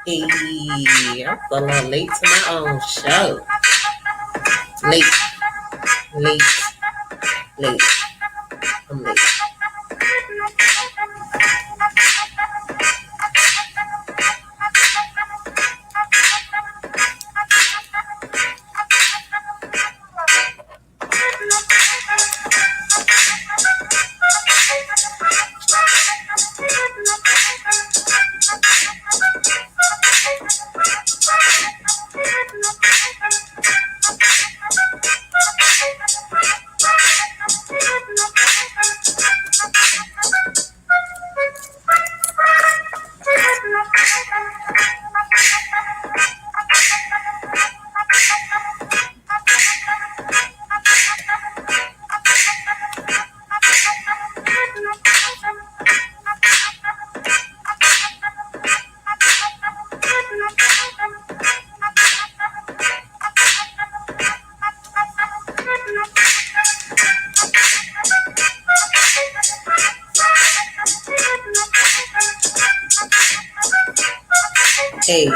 Hey, I'm a little late to my own show. Late, late, late. I'm late. Hey,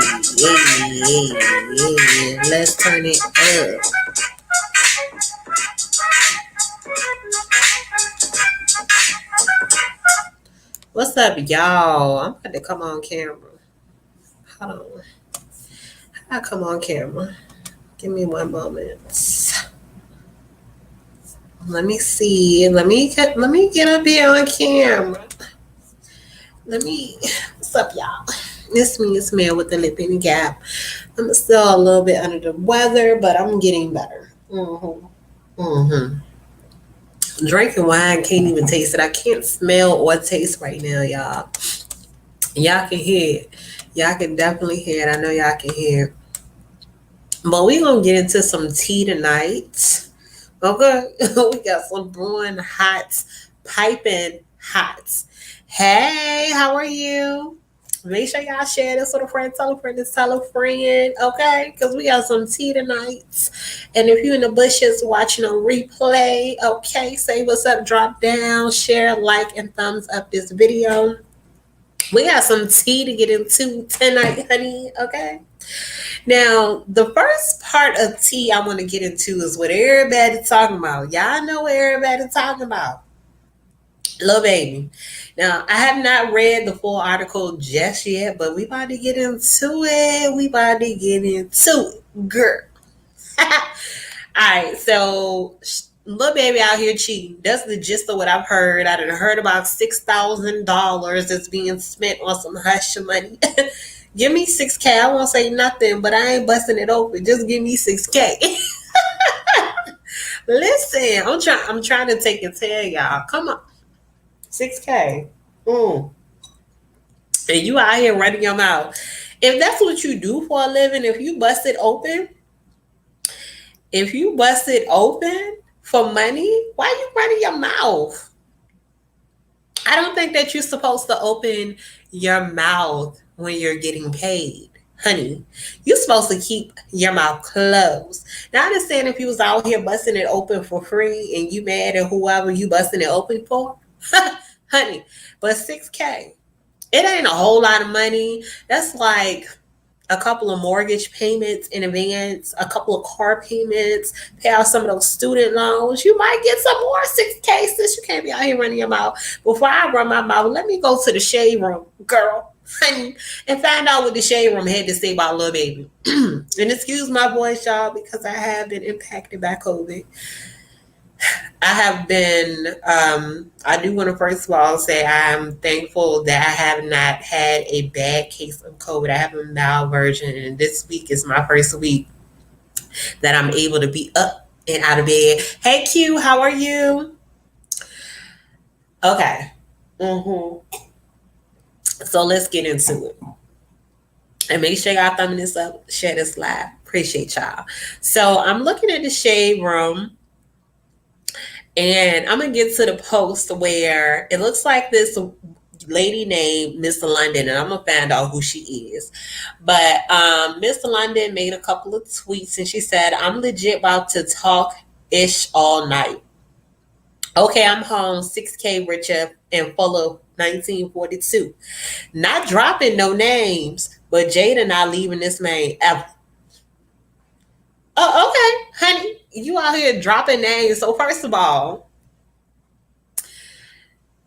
let's turn it up. What's up, y'all? I'm about to come on camera. Hold on. I'll come on camera. Give me one moment. Let me see. Let me get up here on camera. What's up, y'all? It's me, it's Mel with the Lip in the Gap. I'm still a little bit under the weather, but I'm getting better. Drinking wine, can't even taste it. I can't smell or taste right now, y'all. Y'all can hear it. Y'all can definitely hear it. I know y'all can hear it. But we gonna get into some tea tonight. Okay, we got some brewing hot, piping hot. Hey, how are you? Make sure y'all share this with a friend, tell a friend, tell a friend, okay? Because we got some tea tonight. And if you're in the bushes watching on replay, okay, say what's up, drop down, share, like, and thumbs up this video. We got some tea to get into tonight, honey, okay? Now, the first part of tea I want to get into is what everybody's talking about. Y'all know what everybody's talking about. Lil Baby. Now, I have not read the full article just yet, but we about to get into it. Girl. All right, so Lil Baby out here cheating. That's the gist of what I've heard. I done heard about $6,000 that's being spent on some hush money. Give me 6K. I won't say nothing, but I ain't busting it open. Just give me 6K. Listen, I'm trying to take it to y'all. Come on. 6K. And you out here running your mouth. If that's what you do for a living, if you bust it open for money, why you running your mouth? I don't think that you're supposed to open your mouth when you're getting paid. Honey, you're supposed to keep your mouth closed. Now, I understand if you was out here busting it open for free and you mad at whoever you busting it open for, honey, but 6K, it ain't a whole lot of money. That's like a couple of mortgage payments in advance, a couple of car payments, pay off some of those student loans. You might get some more 6K, sis. You can't be out here running your mouth. Before I run my mouth, let me go to the shade room, girl, and find out what the shade room had to say about Lil Baby. And excuse my voice, y'all, because I have been impacted by COVID. I have been, I do want to first of all say I'm thankful that I have not had a bad case of COVID. I have a mild version, and this week is my first week that I'm able to be up and out of bed. Hey, Q, how are you? Okay. So let's get into it. And make sure y'all thumbing this up, share this live. Appreciate y'all. So I'm looking at the shade room. And I'm going to get to the post where it looks like this lady named Miss London, and I'm going to find out who she is. But Miss London made a couple of tweets, and she said, I'm legit about to talk ish all night. Okay, I'm home, 6K richer and full of 1942. Not dropping no names, but Jada not leaving this man ever. Oh, okay, honey, you out here dropping names. So first of all,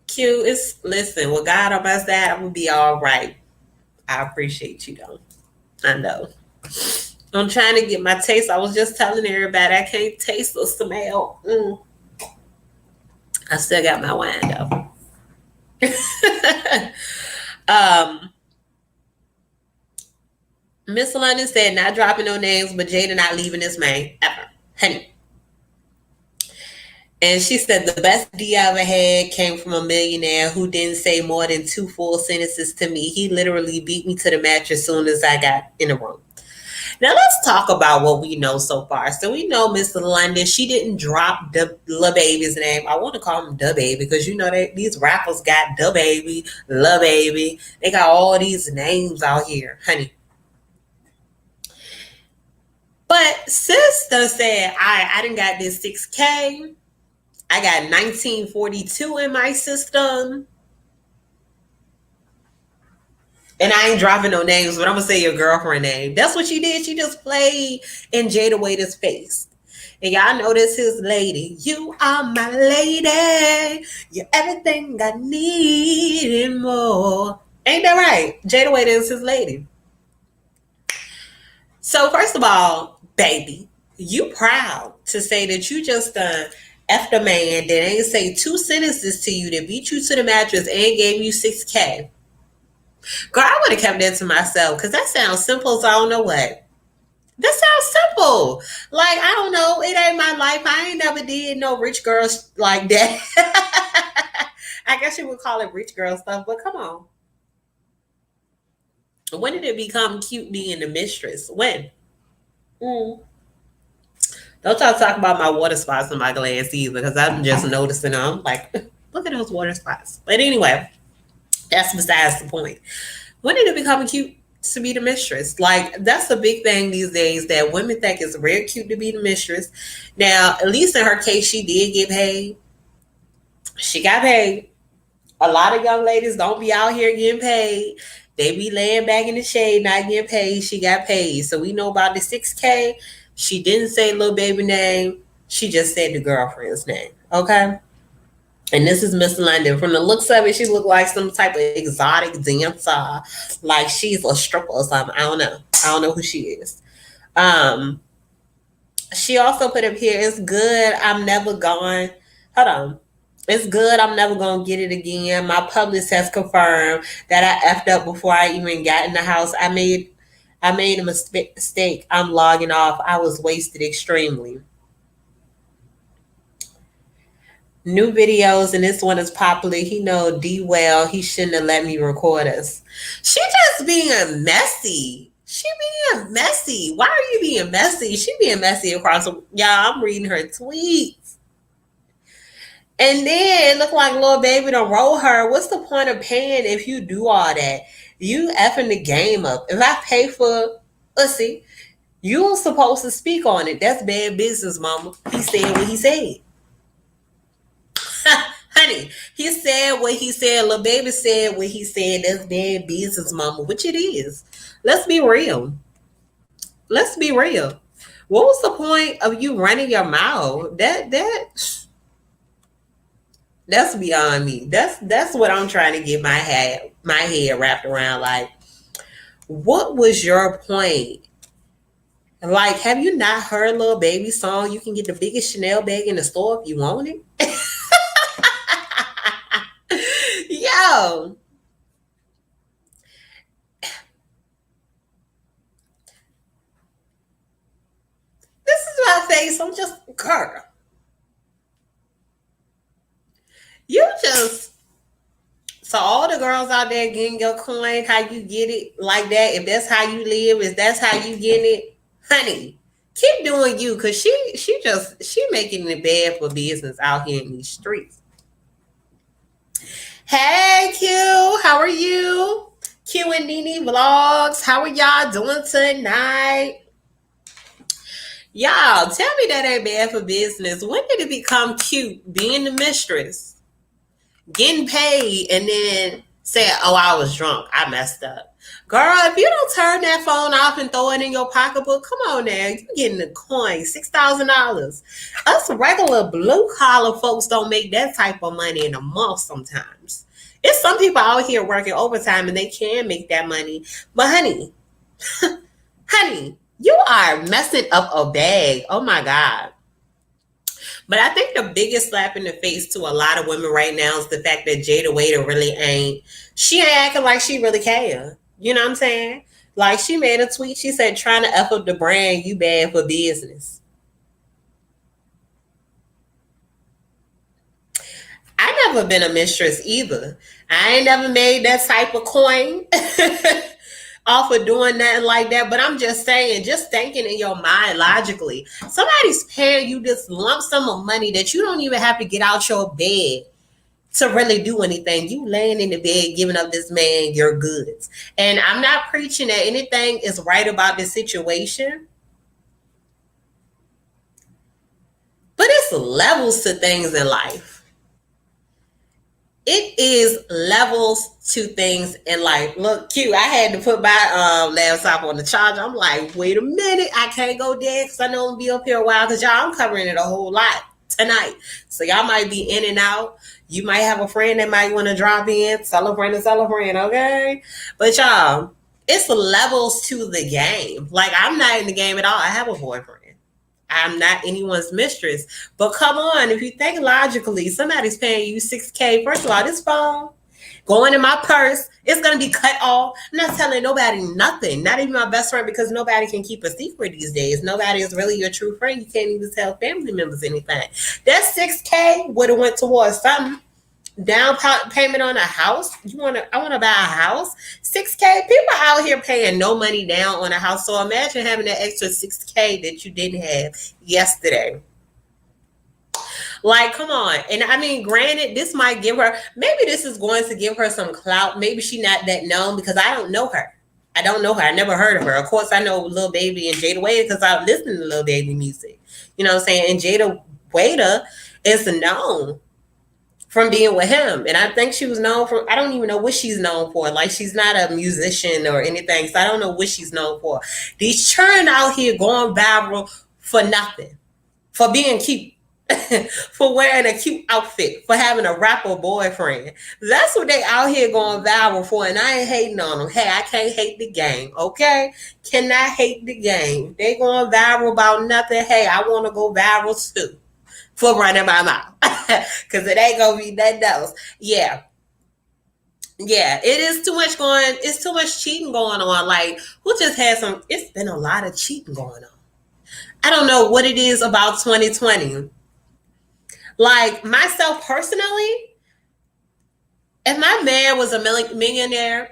Q is listen. With God on my side, I'm gonna be all right. I appreciate you though. I know. I'm trying to get my taste. I was just telling everybody I can't taste or smell. I still got my wine though. um, Miss London said, not dropping no names, but Jada not leaving this man ever. Honey. And she said the best D I ever had came from a millionaire who didn't say more than 2 full sentences to me. He literally beat me to the match as soon as I got in the room. Now let's talk about what we know so far. So we know Miss London, she didn't drop the Lil Baby's name. I want to call him Da Baby because you know that these rappers got Da Baby, Lil Baby. They got all these names out here, honey. But sister said, I didn't got this 6K. I got 1942 in my system. And I ain't dropping no names, but I'm gonna say your girlfriend name. That's what she did. She just played in Jada Waiter's face. And y'all know this his lady. You are my lady. You're everything I need and more. Ain't that right? Jada Waiter is his lady. So first of all, baby, you proud to say that you just effed a man that ain't say 2 sentences to you that beat you to the mattress and gave you 6K. Girl, I would have kept that to myself because that sounds simple, so I don't know what. That sounds simple. Like, I don't know. It ain't my life. I ain't never did no rich girls like that. I guess you would call it rich girl stuff, but come on. When did it become cute being the mistress? When? Mm. Don't y'all talk about my water spots in my glass either, because I'm just noticing them. Like, look at those water spots. But anyway, that's besides the point. When did it become cute to be the mistress? Like, that's a big thing these days that women think it's real cute to be the mistress. Now, at least in her case, she did get paid. She got paid. A lot of young ladies don't be out here getting paid. They be laying back in the shade, not getting paid. She got paid. So we know about the 6K. She didn't say little baby name. She just said the girlfriend's name. Okay? And this is Miss London. From the looks of it, she looked like some type of exotic dancer. Like she's a stripper or something. I don't know. I don't know who she is. She also put up here, it's good. I'm never going. Hold on. It's good. I'm never going to get it again. My publicist has confirmed that I effed up before I even got in the house. I made a mistake. I'm logging off. I was wasted extremely. New videos, and this one is popular. He know D well he shouldn't have let me record us. She just being messy. She being messy. Why are you being messy? She being messy across the, y'all. I'm reading her tweets. And then it look like little baby to roll her. What's the point of paying if you do all that? You effing the game up. If I pay for pussy, you supposed to speak on it. That's bad business, mama. He said what he said. Honey, he said what he said. Lil baby said what he said. That's bad business, mama, which it is. Let's be real. Let's be real. What was the point of you running your mouth? That's beyond me. That's what I'm trying to get my head wrapped around. Like, what was your point? Like, have you not heard Lil Baby song? You can get the biggest Chanel bag in the store if you want it. Yo, this is my face. I'm just, girl. You just, so all the girls out there getting your coin, how you get it like that, if that's how you live, if that's how you get it, honey, keep doing you, because she making it bad for business out here in these streets. Hey Q, how are you? Q and Nene Vlogs, how are y'all doing tonight? Y'all, tell me that ain't bad for business. When did it become cute being the mistress, getting paid, and then saying, "Oh, I was drunk. I messed up." Girl, if you don't turn that phone off and throw it in your pocketbook, come on now. You getting a coin, $6,000. Us regular blue collar folks don't make that type of money in a month sometimes. It's some people out here working overtime and they can make that money. But honey, you are messing up a bag. Oh my God. But I think the biggest slap in the face to a lot of women right now is the fact that Jada Waiter really ain't. She ain't acting like she really care. You know what I'm saying? Like she made a tweet. She said, "Trying to f up the brand, you bad for business." I never been a mistress either. I ain't never made that type of coin off of doing nothing like that. But I'm just saying, just thinking in your mind logically, somebody's paying you this lump sum of money that you don't even have to get out your bed to really do anything. You laying in the bed giving up this man your goods. And I'm not preaching that anything is right about this situation, but it's levels to things in life. It is levels to things in life. Look, Q, I had to put my laptop on the charger. I'm like, wait a minute, I can't go there because I know I'm gonna be up here a while because y'all, I'm covering it a whole lot tonight. So y'all might be in and out. You might have a friend that might want to drop in, tell a friend, okay? But y'all, it's levels to the game. Like I'm not in the game at all. I have a boyfriend. I'm not anyone's mistress. But come on, if you think logically, somebody's paying you 6K. First of all, this phone going in my purse, it's gonna be cut off. I'm not telling nobody nothing, not even my best friend, because nobody can keep a secret these days. Nobody is really your true friend. You can't even tell family members anything. That 6K would have went towards something. Down payment on a house. I want to buy a house. 6K. People out here paying no money down on a house. So imagine having that extra 6K that you didn't have yesterday. Like, come on. And I mean, granted, this might give her, maybe this is going to give her some clout. Maybe she's not that known because I don't know her. I don't know her. I never heard of her. Of course, I know Lil Baby and Jada Waiter because I listen to Lil Baby music. You know what I'm saying? And Jada Waiter is known from being with him. And I think she was known for, I don't even know what she's known for. Like, she's not a musician or anything. So I don't know what she's known for. These churn out here going viral for nothing, for being cute. For wearing a cute outfit, for having a rapper boyfriend. That's what they out here going viral for, and I ain't hating on them. Hey, I can't hate the game, okay? Cannot hate the game. They going viral about nothing. Hey, I want to go viral too for running my mouth because it ain't gonna be nothing else. Yeah, it is too much going. It's too much cheating going on. Like, who just had some? It's been a lot of cheating going on. I don't know what it is about 2020. Like myself personally, if my man was a millionaire,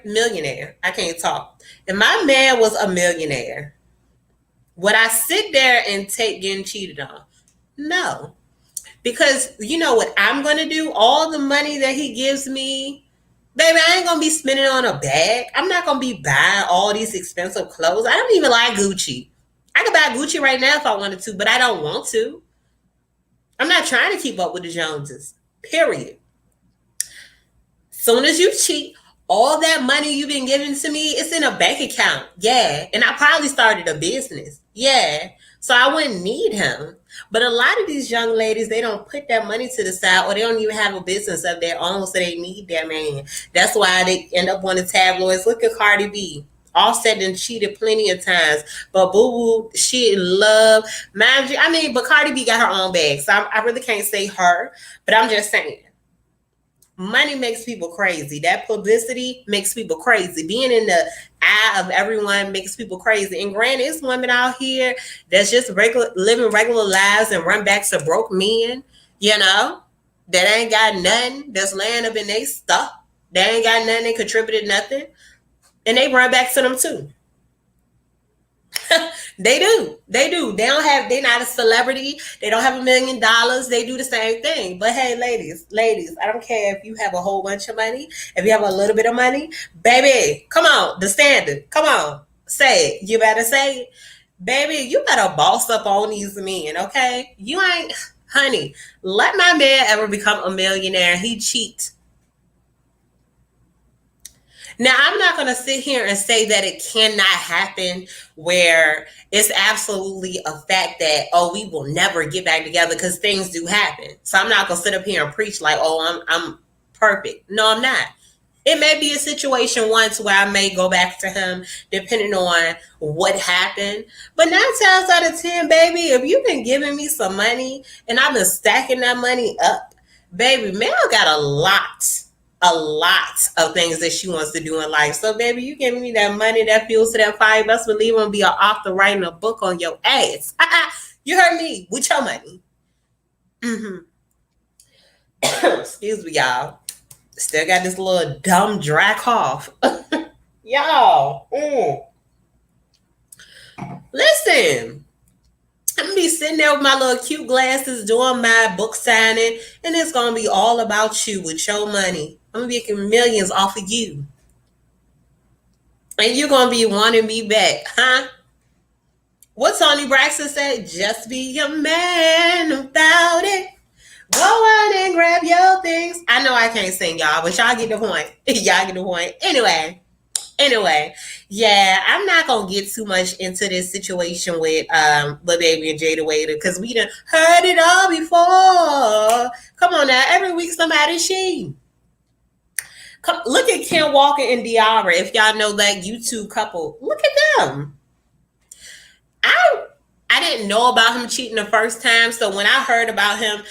I can't talk. If my man was a millionaire, would I sit there and take getting cheated on? No. Because you know what I'm going to do? All the money that he gives me, baby, I ain't going to be spending on a bag. I'm not going to be buying all these expensive clothes. I don't even like Gucci. I could buy Gucci right now if I wanted to, but I don't want to. I'm not trying to keep up with the Joneses, period. Soon as you cheat, all that money you've been giving to me, it's in a bank account. Yeah. And I probably started a business. Yeah. So I wouldn't need him. But a lot of these young ladies, they don't put that money to the side or they don't even have a business of their own, so they need that man. That's why they end up on the tabloids. Look at Cardi B. Offset and cheated plenty of times, but Boo Boo, she in love. Mind you, I mean, but Cardi B got her own bag, so I really can't say her, but I'm just saying, money makes people crazy. That publicity makes people crazy. Being in the eye of everyone makes people crazy. And granted, it's women out here that's just living regular lives and run back to broke men, you know, that ain't got nothing, that's laying up in their stuff. They ain't got nothing, they contributed nothing. And they run back to them too. They do. They're not a celebrity. They don't have $1 million. They do the same thing. But hey, ladies, I don't care if you have a whole bunch of money, if you have a little bit of money, baby, come on, the standard. Come on, say it. You better say it. Baby, you better boss up on these men, okay? You ain't, honey, let my man ever become a millionaire. He cheat. Now, I'm not going to sit here and say that it cannot happen where it's absolutely a fact that, oh, we will never get back together because things do happen. So I'm not going to sit up here and preach like, oh, I'm perfect. No, I'm not. It may be a situation once where I may go back to him depending on what happened. But 9 times out of 10, baby, if you've been giving me some money and I've been stacking that money up, baby, Mel got a lot of things that she wants to do in life. So, baby, you giving me that money, that fuels to that fire. Best believe I'm gonna be an author writing a book on your ass. You heard me with your money. Mm-hmm. Excuse me, y'all. Still got this little dumb dry cough. Y'all. Listen. I'm gonna be sitting there with my little cute glasses doing my book signing, and it's gonna be all about you with your money. I'm gonna be making millions off of you. And you're gonna be wanting me back, huh? What Tony Braxton said, just be a man about it. Go on and grab your things. I know I can't sing, y'all, but y'all get the point. Y'all get the point. Anyway, yeah, I'm not gonna get too much into this situation with Lil Baby and Jada Waiter because we done heard it all before. Come on now, every week somebody's cheating. Look at Ken Walker and Diara. If y'all know that YouTube couple, look at them. I didn't know about him cheating the first time, so when I heard about him,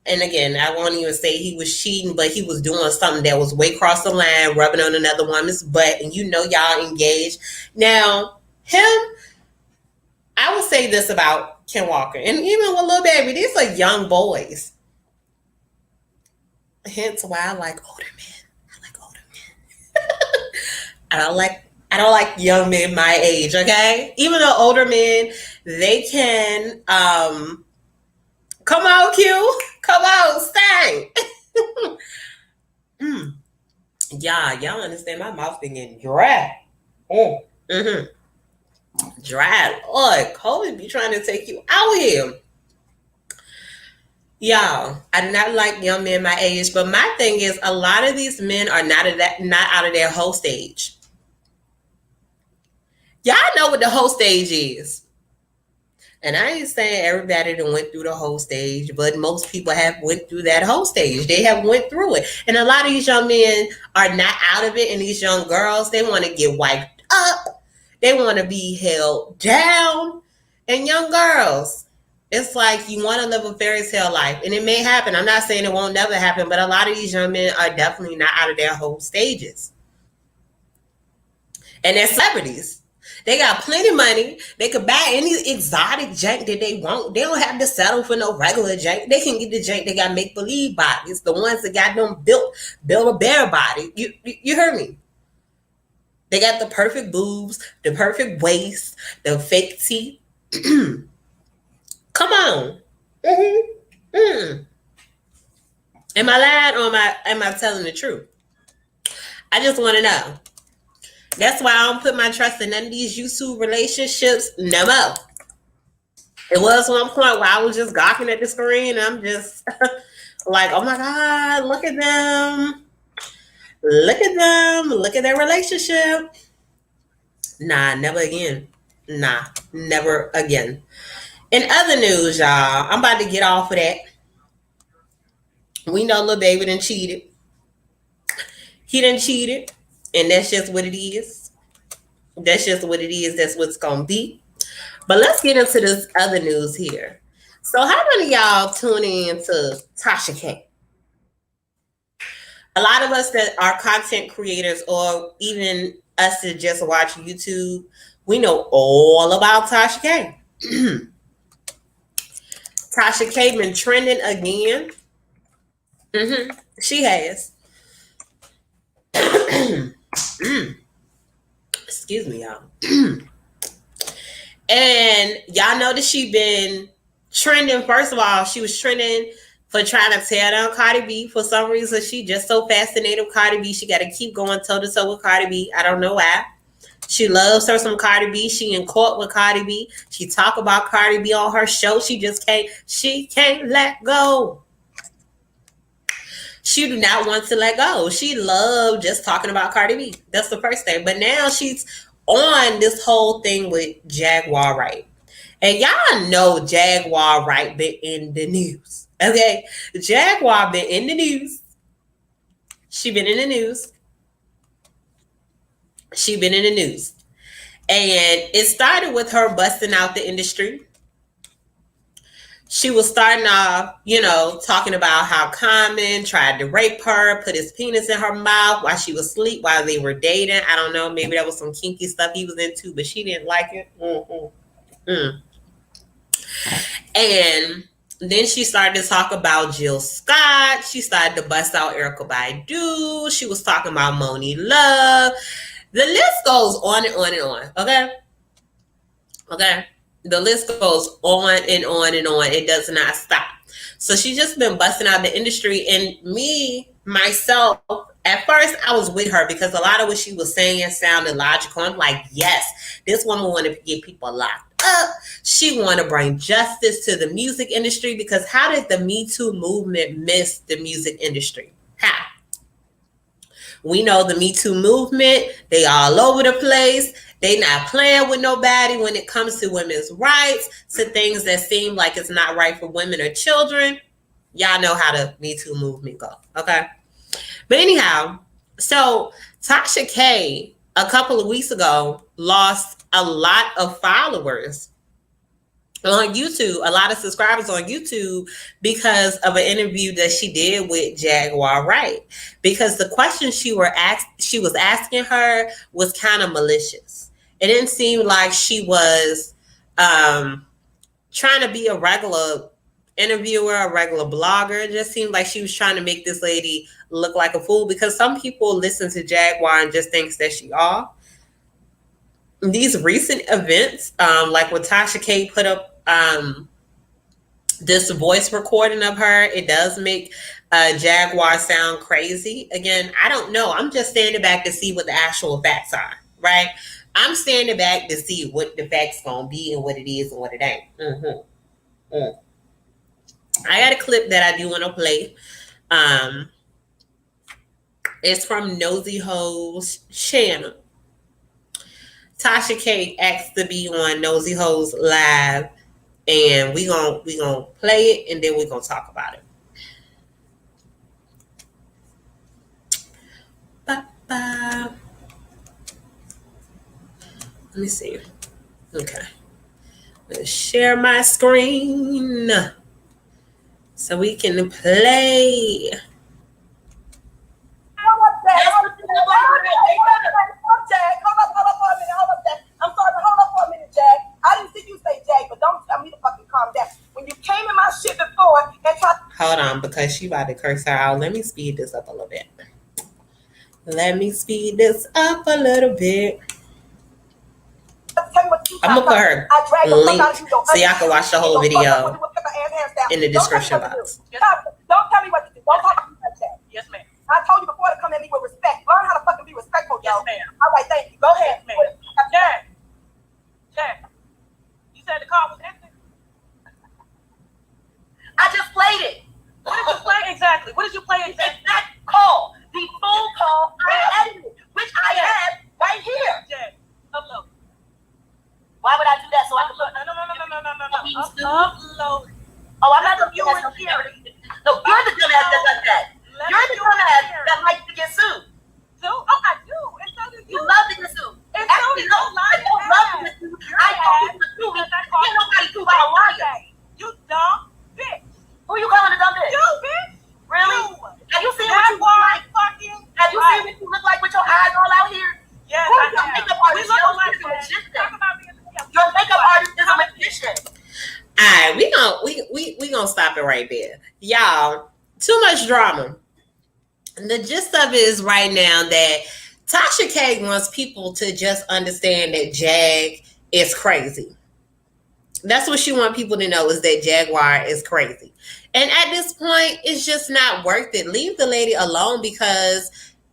and again, I won't even say he was cheating, but he was doing something that was way across the line, rubbing on another woman's butt, and you know y'all engaged. Now, him, I will say this about Ken Walker, and even with Lil Baby, these are young boys. Hence why I like older men. I like older men. I don't like young men my age, okay? Even though older men, they can come on, Q. Come on, stay. Y'all understand my mouth been getting dry. Dry. Lord, COVID be trying to take you out here. Y'all, I do not like young men my age, but my thing is a lot of these men are not out of their whole stage. Y'all know what the whole stage is. And I ain't saying everybody that went through the whole stage, but most people have went through that whole stage. They have went through it. And a lot of these young men are not out of it. And these young girls, they want to get wiped up. They want to be held down. And young girls, it's like you want to live a fairy tale life. And it may happen. I'm not saying it won't never happen, but a lot of these young men are definitely not out of their whole stages. And they're celebrities. They got plenty of money. They could buy any exotic jank that they want. They don't have to settle for no regular jank. They can get the jank that got make-believe bodies. The ones that got them build a bear body. You heard me. They got the perfect boobs, the perfect waist, the fake teeth. Come on. Am I lying or am I telling the truth? I just want to know. That's why I don't put my trust in none of these YouTube relationships no more. It was one point where I was just gawking at the screen and I'm just like, oh my God, look at them. Look at them. Look at their relationship. Nah, never again. Nah, never again. In other news, y'all, I'm about to get off of that. We know Lil Baby done cheated. He done cheated. And that's just what it is. That's just what it is. That's what's going to be. But let's get into this other news here. So how many of y'all tune in to Tasha K? A lot of us that are content creators or even us that just watch YouTube, we know all about Tasha K. Tasha K been trending again. She has. Excuse me, y'all. And y'all know that she been trending. First of all, she was trending for trying to tear down Cardi B. For some reason, she just so fascinated with Cardi B. She got to keep going toe to toe with Cardi B. I don't know why. She loves her some Cardi B. She in court with Cardi B. She talk about Cardi B on her show. She can't let go. She do not want to let go. She loved just talking about Cardi B. That's the first thing. But now she's on this whole thing with Jaguar Wright. And y'all know Jaguar Wright been in the news. Okay? Jaguar been in the news. She been in the news. She been in the news. And it started with her busting out the industry. She was starting off, talking about how Common tried to rape her, put his penis in her mouth while she was asleep, while they were dating. I don't know. Maybe that was some kinky stuff he was into, but she didn't like it. And then she started to talk about Jill Scott. She started to bust out Erykah Badu. She was talking about Moni Love. The list goes on and on and on. Okay. The list goes on and on and on. It does not stop. So she's just been busting out the industry. And myself, at first I was with her because a lot of what she was saying sounded logical. I'm like, yes, this woman wanted to get people locked up. She wanted to bring justice to the music industry, because how did the Me Too movement miss the music industry? How? We know the Me Too movement, they all over the place. They not playing with nobody when it comes to women's rights, to things that seem like it's not right for women or children. Y'all know how the Me Too movement go, okay? But anyhow, so Tasha K, a couple of weeks ago, lost a lot of followers on YouTube, a lot of subscribers on YouTube, because of an interview that she did with Jaguar Wright. Because the question she was asking her was kind of malicious. It didn't seem like she was trying to be a regular interviewer, a regular blogger. It just seemed like she was trying to make this lady look like a fool, because some people listen to Jaguar and just thinks that she are. These recent events, like when Tasha K put up this voice recording of her, it does make Jaguar sound crazy. Again, I don't know. I'm just standing back to see what the actual facts are, right? I'm standing back to see what the facts gonna be and what it is and what it ain't. I got a clip that I do want to play. It's from Nosy Ho's channel. Tasha K asked to be on Nosy Ho's live, and we gonna play it, and then we're gonna talk about it. Ba-ba. Let me see. Okay. Let's share my screen so we can play. Hold on, because she about to curse her out. Let me speed this up a little bit. I'm gonna put her link so y'all can watch the whole video in the description box. Don't tell me what to do. Don't talk to me like that. Yes, ma'am. I told you before to come at me with respect. Learn how to fucking be respectful, yo. Yes, ma'am. All right, thank you. Go ahead. Yes, ma'am. Jack. You said the car was empty? I just played it. What did you play exactly? What did you play exactly? That call. The full call I edited, which I have right here. Jack, upload. Why would I do that? So I can look. No. Upload. Oh, I'm not the viewer here. No, you're the dumbass that does that. You're the dumbass that likes to get sued. So, I do. And so do you. You love to get sued. Actually, no, I don't love to get sued. I don't get sued. Can't nobody sue by a liar. You dumb bitch. Who you calling a dumb bitch? You, bitch. Really? Have you seen what you look like? Have you seen what you look like with your eyes all out here? Yes, I have. Makeup artist, your makeup artist is a magician. All right, we gonna stop it right there, y'all. Too much drama. The gist of it is right now that Tasha K wants people to just understand that Jag is crazy. That's what she wants people to know, is that Jaguar is crazy. And at this point, it's just not worth it. Leave the lady alone, because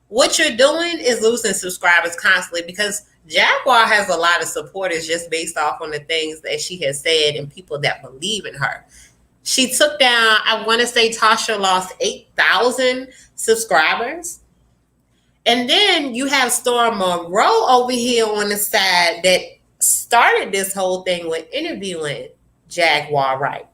what you're doing is losing subscribers constantly, because Jaguar has a lot of supporters just based off on the things that she has said and people that believe in her. She took down, I want to say Tasha lost 8,000 subscribers. And then you have Storm Monroe over here on the side that started this whole thing with interviewing Jaguar Wright.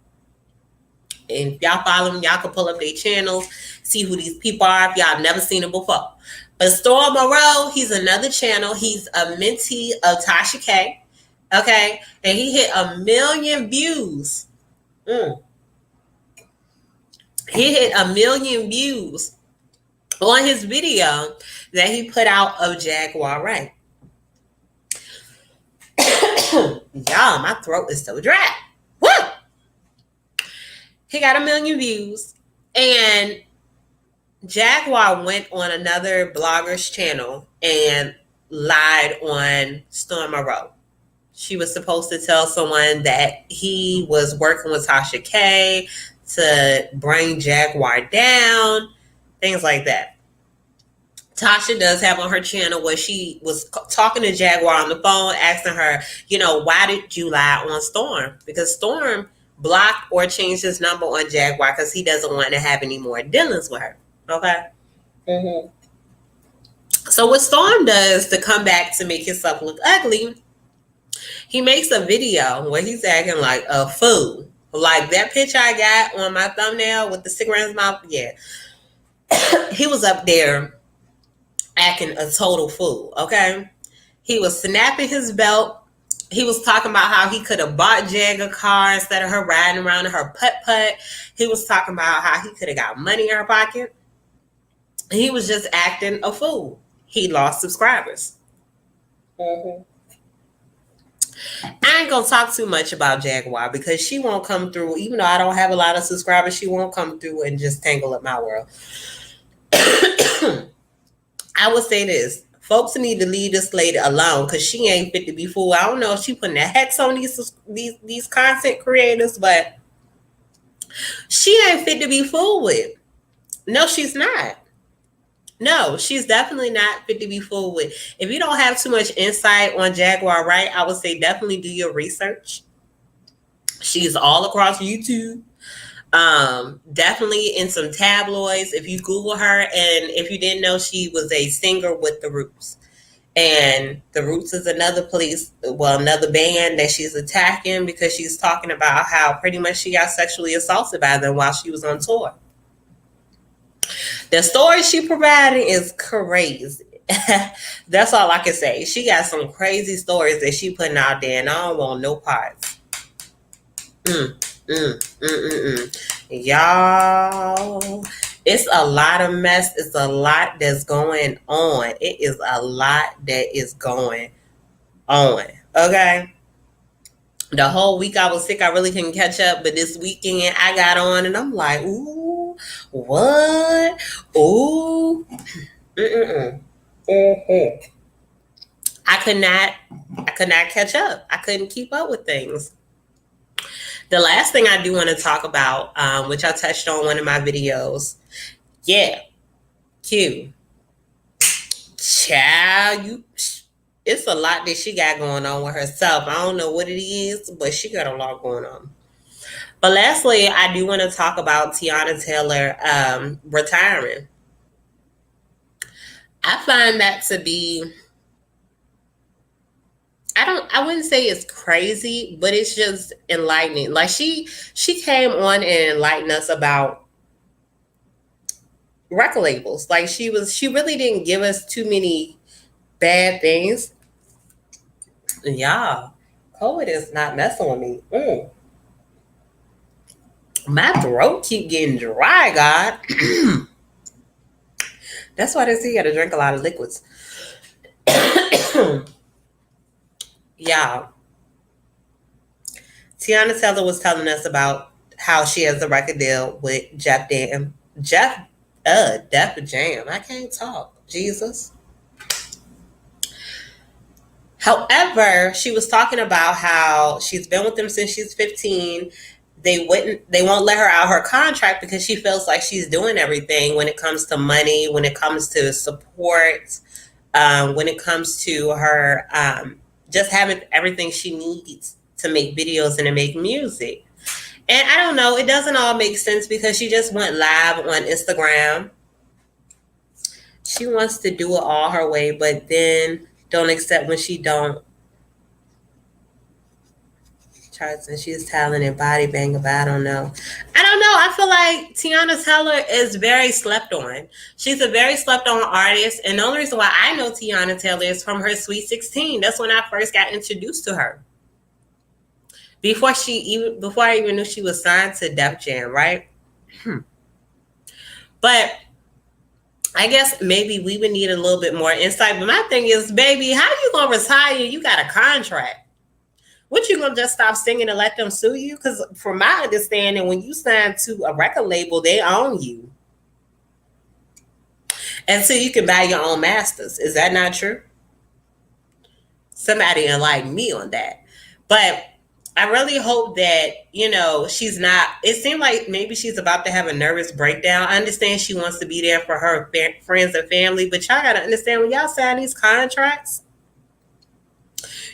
And if y'all follow them, y'all can pull up their channels, see who these people are if y'all never seen them before. But Storm Monroe, he's another channel. He's a mentee of Tasha K. Okay? And he hit 1 million views. He hit 1 million views on his video that he put out of Jaguar Wright. Y'all, my throat is so dry. Woo! He got 1 million views. And Jaguar went on another blogger's channel and lied on Storm Monroe. She was supposed to tell someone that he was working with Tasha K to bring Jaguar down, things like that. Tasha does have on her channel where she was talking to Jaguar on the phone, asking her, why did you lie on Storm? Because Storm blocked or changed his number on Jaguar because he doesn't want to have any more dealings with her. Okay? Mm-hmm. So what Storm does to come back to make himself look ugly, he makes a video where he's acting like a fool. Like that picture I got on my thumbnail with the cigarette in his mouth, yeah. He was up there acting a total fool, okay? He was snapping his belt. He was talking about how he could have bought Jag a car instead of her riding around in her putt-putt. He was talking about how he could have got money in her pocket. He was just acting a fool. He lost subscribers. Mm-hmm. I ain't gonna talk too much about Jaguar because she won't come through. Even though I don't have a lot of subscribers, she won't come through and just tangle up my world. I would say this. Folks need to leave this lady alone because she ain't fit to be fooled. I don't know if she putting the hex on these content creators, but she ain't fit to be fooled with. No, she's not. No, she's definitely not fit to be fooled with. If you don't have too much insight on Jaguar Wright, I would say definitely do your research. She's all across YouTube. Definitely in some tabloids. If you Google her, and if you didn't know, she was a singer with The Roots. And The Roots is another band that she's attacking because she's talking about how pretty much she got sexually assaulted by them while she was on tour. The story she provided is crazy. That's all I can say. She got some crazy stories that she putting out there, and I don't want no parts. Y'all, it's a lot of mess. It's a lot that's going on. It is a lot that is going on. Okay. The whole week I was sick. I really couldn't catch up. But this weekend I got on and I'm like, ooh, what? Ooh. I could not catch up. I couldn't keep up with things. The last thing I do want to talk about, which I touched on one of my videos. Yeah. Q. Child, it's a lot that she got going on with herself. I don't know what it is, but she got a lot going on. But lastly, I do want to talk about Tiana Taylor retiring. I find that to be, I wouldn't say it's crazy, but it's just enlightening. Like she came on and enlightened us about record labels. Like she really didn't give us too many bad things. Y'all, COVID is not messing with me. My throat keep getting dry, God. That's why they say you gotta drink a lot of liquids. Y'all, Tiana Taylor was telling us about how she has a record deal with Def Jam. I can't talk. Jesus. However, she was talking about how she's been with them since she's 15. They won't let her out her contract because she feels like she's doing everything when it comes to money, when it comes to support, when it comes to her just having everything she needs to make videos and to make music. And I don't know, it doesn't all make sense because she just went live on Instagram. She wants to do it all her way, but then don't accept when she don't. Charts and she's talented, body banger, but I don't know. I don't know. I feel like Tiana Taylor is very slept on. She's a very slept on artist, and the only reason why I know Tiana Taylor is from her Sweet 16. That's when I first got introduced to her. Before I even knew she was signed to Def Jam, right? But I guess maybe we would need a little bit more insight. But my thing is, baby, how you gonna retire? You got a contract. What, you gonna just stop singing and let them sue you? Because from my understanding, when you sign to a record label, they own you. And so you can buy your own masters. Is that not true? Somebody enlighten me on that. But I really hope that, she's not, it seemed like maybe she's about to have a nervous breakdown. I understand she wants to be there for her friends and family, but y'all got to understand when y'all sign these contracts,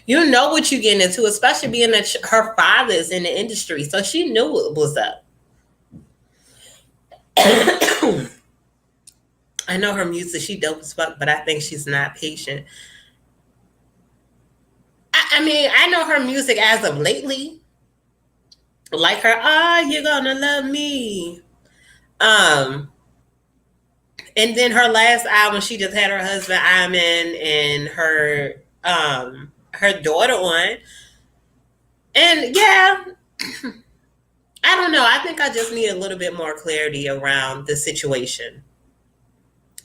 you know what you're getting into, especially being that her father's in the industry. So she knew what was up. I know her music, she dope as fuck, but I think she's not patient. I mean, I know her music as of lately. Like her, you're gonna love me. And then her last album, she just had her husband Iman and her daughter on. And yeah, I don't know. I think I just need a little bit more clarity around the situation.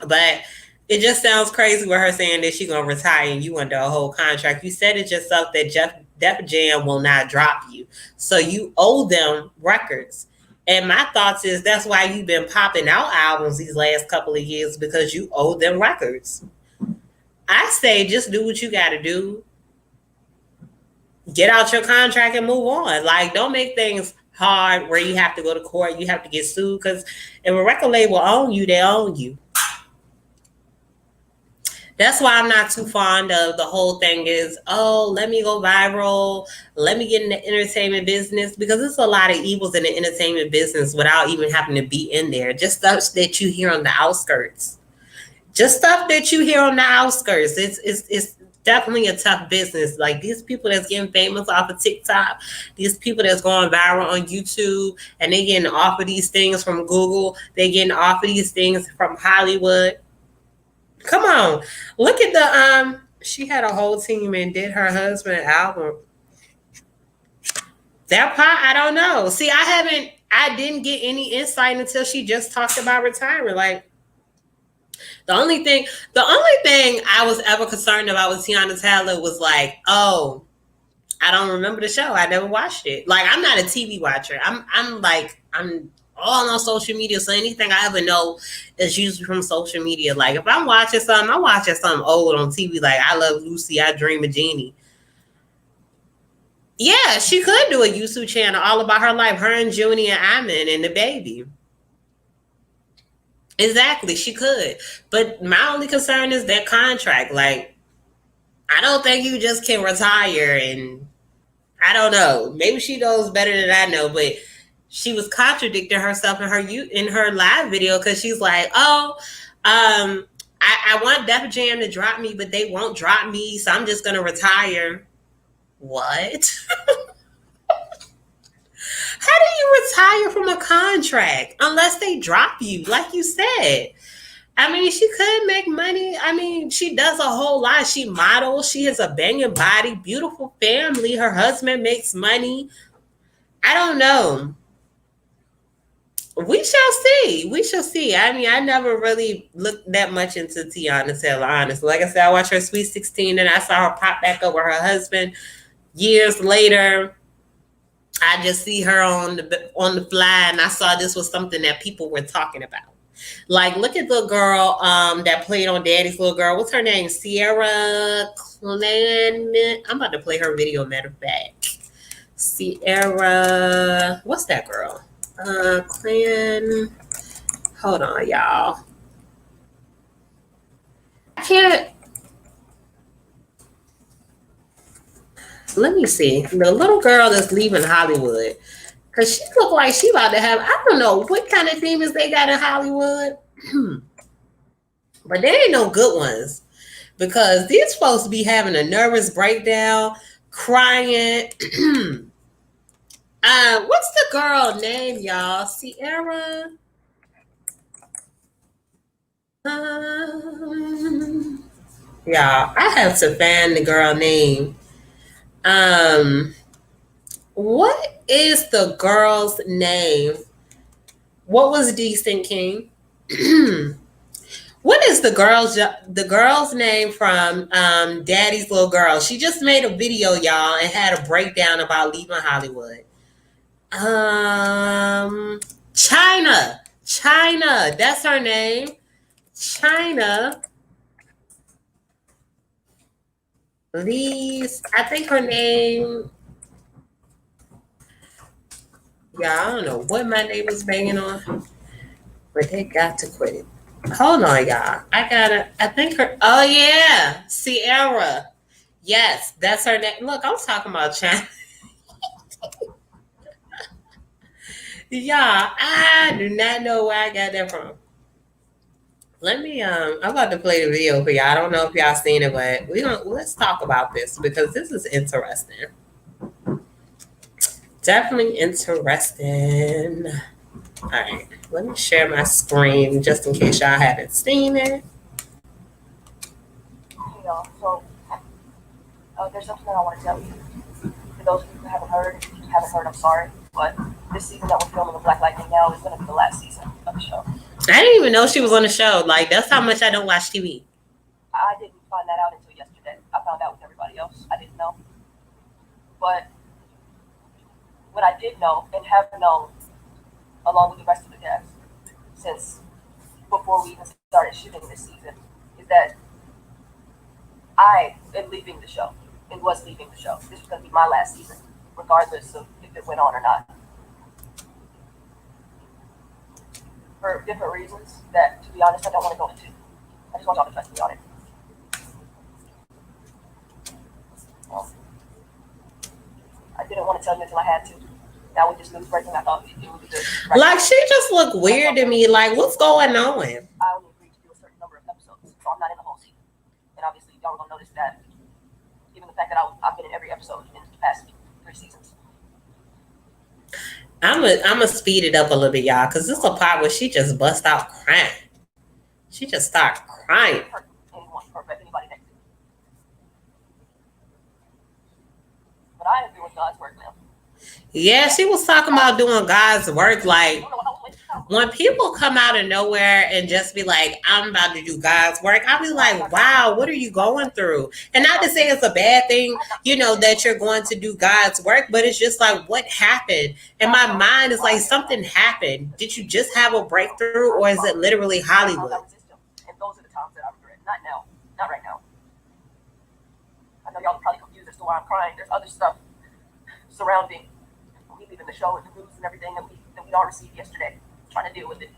But it just sounds crazy with her saying that she's gonna retire and you under a whole contract. You said it yourself that Def Jam will not drop you, so you owe them records. And my thoughts is that's why you've been popping out albums these last couple of years, because you owe them records. I say just do what you got to do. Get out your contract and move on. Like, don't make things hard where you have to go to court, you have to get sued, because if a record label own you, they own you. That's why I'm not too fond of the whole thing is, let me go viral, let me get in the entertainment business, because there's a lot of evils in the entertainment business without even having to be in there. Just stuff that you hear on the outskirts. It's definitely a tough business. Like, these people that's getting famous off of TikTok, these people that's going viral on YouTube, and they getting off of these things from Google, they getting off of these things from Hollywood. Come on, look at the she had a whole team and did her husband album. That part, I don't know. See, I didn't get any insight until she just talked about retirement. Like, the only thing I was ever concerned about with Tiana Taylor was like, I don't remember the show. I never watched it. Like, I'm not a TV watcher. I'm all on social media, so anything I ever know is usually from social media. Like, if I'm watching something, I'm watching something old on TV, like I Love Lucy, I Dream of Jeannie. Yeah, she could do a YouTube channel all about her life, her and Junie and Iman and the baby. Exactly, she could. But my only concern is that contract. Like, I don't think you just can retire, and I don't know. Maybe she knows better than I know, but she was contradicting herself in her live video, because she's like, I want Def Jam to drop me, but they won't drop me, so I'm just gonna retire. What? How do you retire from a contract unless they drop you, like you said? I mean, she could make money. I mean, she does a whole lot. She models. She has a banging body, beautiful family. Her husband makes money. I don't know. We shall see. I mean, I never really looked that much into Tiana Taylor, honestly. Like I said, I watched her Sweet 16, and I saw her pop back up with her husband years later. I just see her on the fly, and I saw this was something that people were talking about. Like, look at the girl that played on Daddy's Little Girl. What's her name? Sierra Clanman. I'm about to play her video, matter of fact. Sierra, what's that girl? Clan. Hold on, y'all. I can't. Let me see. The little girl that's leaving Hollywood. Cause she look like she about to have, I don't know what kind of demons they got in Hollywood. But they ain't no good ones. Because these supposed to be having a nervous breakdown, crying. What's the girl name, y'all? Sierra? Y'all, I have to find the girl name. What is the girl's name? What was Decent King? What is the girl's name from Daddy's Little Girl? She just made a video, y'all, and had a breakdown about leaving Hollywood. China. China. That's her name. China leaves. I think her name. Yeah, I don't know what my neighbor's banging on, but they got to quit it. Hold on, y'all. I think her. Oh yeah, Sierra. Yes, that's her name. Look, I was talking about China. Yeah, I do not know where I got that from. Let me. I'm about to play the video for y'all. I don't know if y'all seen it, but let's talk about this because this is interesting. Definitely interesting. All right, let me share my screen just in case y'all haven't seen it. So there's something that I want to tell you. For those of you who haven't heard, if you haven't heard, I'm sorry, but this season that we're filming with Black Lightning now is going to be the last season of the show. I didn't even know she was on the show. Like, that's how much I don't watch TV. I didn't find that out until yesterday. I found out with everybody else. I didn't know. But what I did know and have known, along with the rest of the cast, since before we even started shooting this season, is that I am leaving the show and was leaving the show. This was going to be my last season, regardless of if it went on or not. For different reasons that, to be honest, I don't want to go into. I just want y'all to trust me on it. I didn't want to tell you until I had to. Now we just news breaking. I thought it would be good. Right, like, she just looked weird to me. Like, what's going on? I only agreed to do a certain number of episodes, so I'm not in the whole season. And obviously, y'all are going to notice that, given the fact that I've been in every episode in the past 3 seasons. I'm gonna speed it up a little bit, y'all, because this is a part where she just bust out crying. She just started crying. But I am doing God's work now. Yeah, she was talking about doing God's work. Like, when people come out of nowhere and just be like, I'm about to do God's work, I'll be like, wow, what are you going through? And not to say it's a bad thing, that you're going to do God's work, but it's just like, what happened? And my mind is like, something happened. Did you just have a breakthrough, or is it literally Hollywood? And those are the times that I regret. Not now. Not right now. I know y'all are probably confused as to why I'm crying. There's other stuff surrounding me leaving the show and the news and everything that we all received yesterday. Trying to deal with it.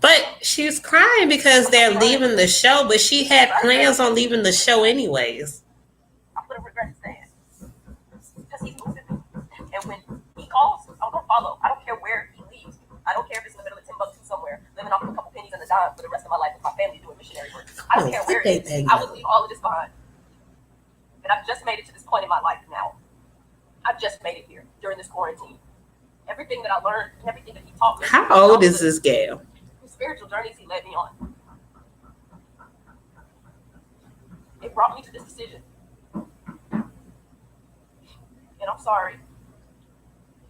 But she's crying because they're leaving the show, but she had plans on leaving the show anyways. I put a regret stand because he's losing me. And when he calls, I'm going to follow. I don't care where he leaves. I don't care if it's in the middle of Timbuktu somewhere, living off of a couple pennies and a dime for the rest of my life with my family doing missionary work. I don't care where it is. I would leave all of this behind. And I've just made it to this point in my life now. I've just made it here during this quarantine. Everything that I learned and everything that he taught me. How old is this gal? The spiritual journeys he led me on. It brought me to this decision. And I'm sorry.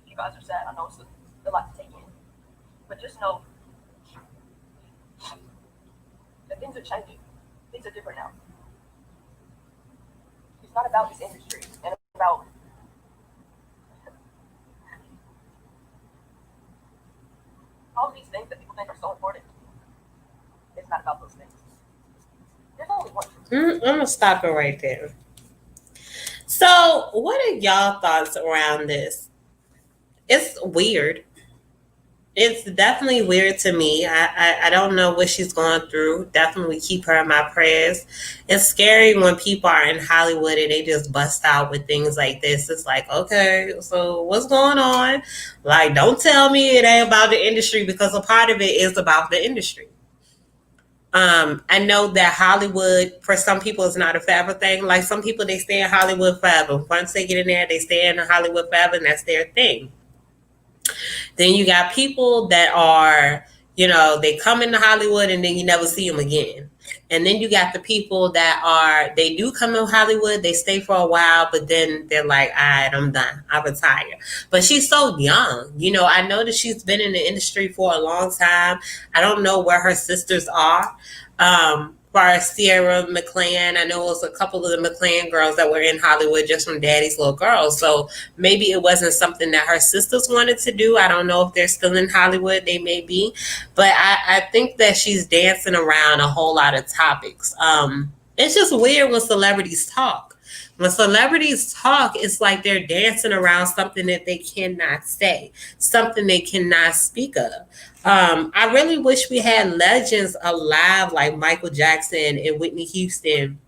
You guys are sad. I know it's a lot to take in. But just know that things are changing. Things are different now. It's not about this industry and about all of these things that people think are so important. It's not about those things. There's only one truth. I'm gonna stop it right there. So, what are y'all thoughts around this? It's weird. It's definitely weird to me. I don't know what she's going through. Definitely keep her in my prayers. It's scary when people are in Hollywood and they just bust out with things like this. It's like, okay, so what's going on? Like, don't tell me it ain't about the industry, because a part of it is about the industry. I know that Hollywood, for some people, is not a forever thing. Like, some people, they stay in Hollywood forever. Once they get in there, they stay in Hollywood forever, and that's their thing. Then you got people that are, they come into Hollywood and then you never see them again. And then you got the people that are, they do come to Hollywood, they stay for a while, but then they're like, all right, I'm done, I retire. But she's so young. I know that she's been in the industry for a long time. I don't know where her sisters are. For Sierra McClan, I know it was a couple of the McClan girls that were in Hollywood just from Daddy's Little Girls. So maybe it wasn't something that her sisters wanted to do. I don't know if they're still in Hollywood. They may be. But I think that she's dancing around a whole lot of topics. It's just weird when celebrities talk. When celebrities talk, it's like they're dancing around something that they cannot say, something they cannot speak of. I really wish we had legends alive like Michael Jackson and Whitney Houston,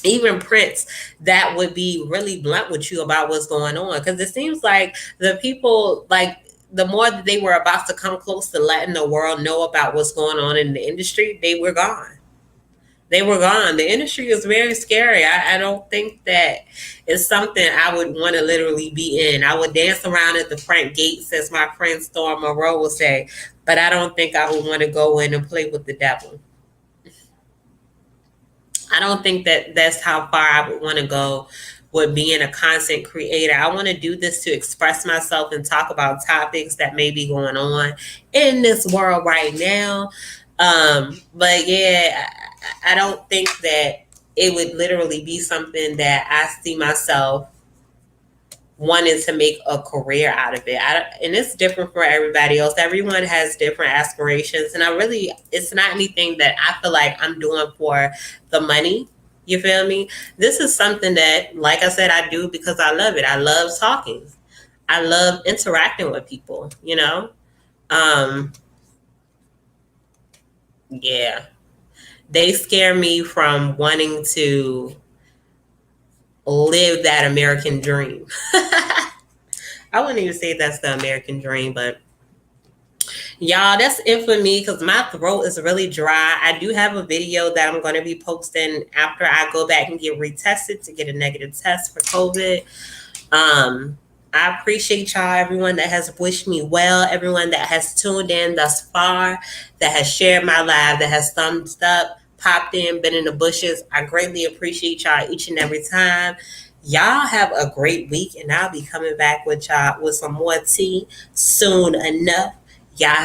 even Prince, that would be really blunt with you about what's going on. Because it seems like the people, like, the more that they were about to come close to letting the world know about what's going on in the industry, they were gone. They were gone. The industry is very scary. I don't think that it's something I would want to literally be in. I would dance around at the front gates, as my friend Storm Monroe will say, but I don't think I would want to go in and play with the devil. I don't think that that's how far I would want to go with being a content creator. I want to do this to express myself and talk about topics that may be going on in this world right now. But yeah, I don't think that it would literally be something that I see myself wanting to make a career out of it. And it's different for everybody else. Everyone has different aspirations. And it's not anything that I feel like I'm doing for the money. You feel me? This is something that, like I said, I do because I love it. I love talking. I love interacting with people. Um, yeah. They scare me from wanting to live that American dream. I wouldn't even say that's the American dream, but y'all, that's it for me because my throat is really dry. I do have a video that I'm going to be posting after I go back and get retested to get a negative test for COVID. I appreciate y'all, everyone that has wished me well, everyone that has tuned in thus far, that has shared my live, that has thumbs up, popped in, been in the bushes. I greatly appreciate y'all each and every time. Y'all have a great week, and I'll be coming back with y'all with some more tea soon enough. Y'all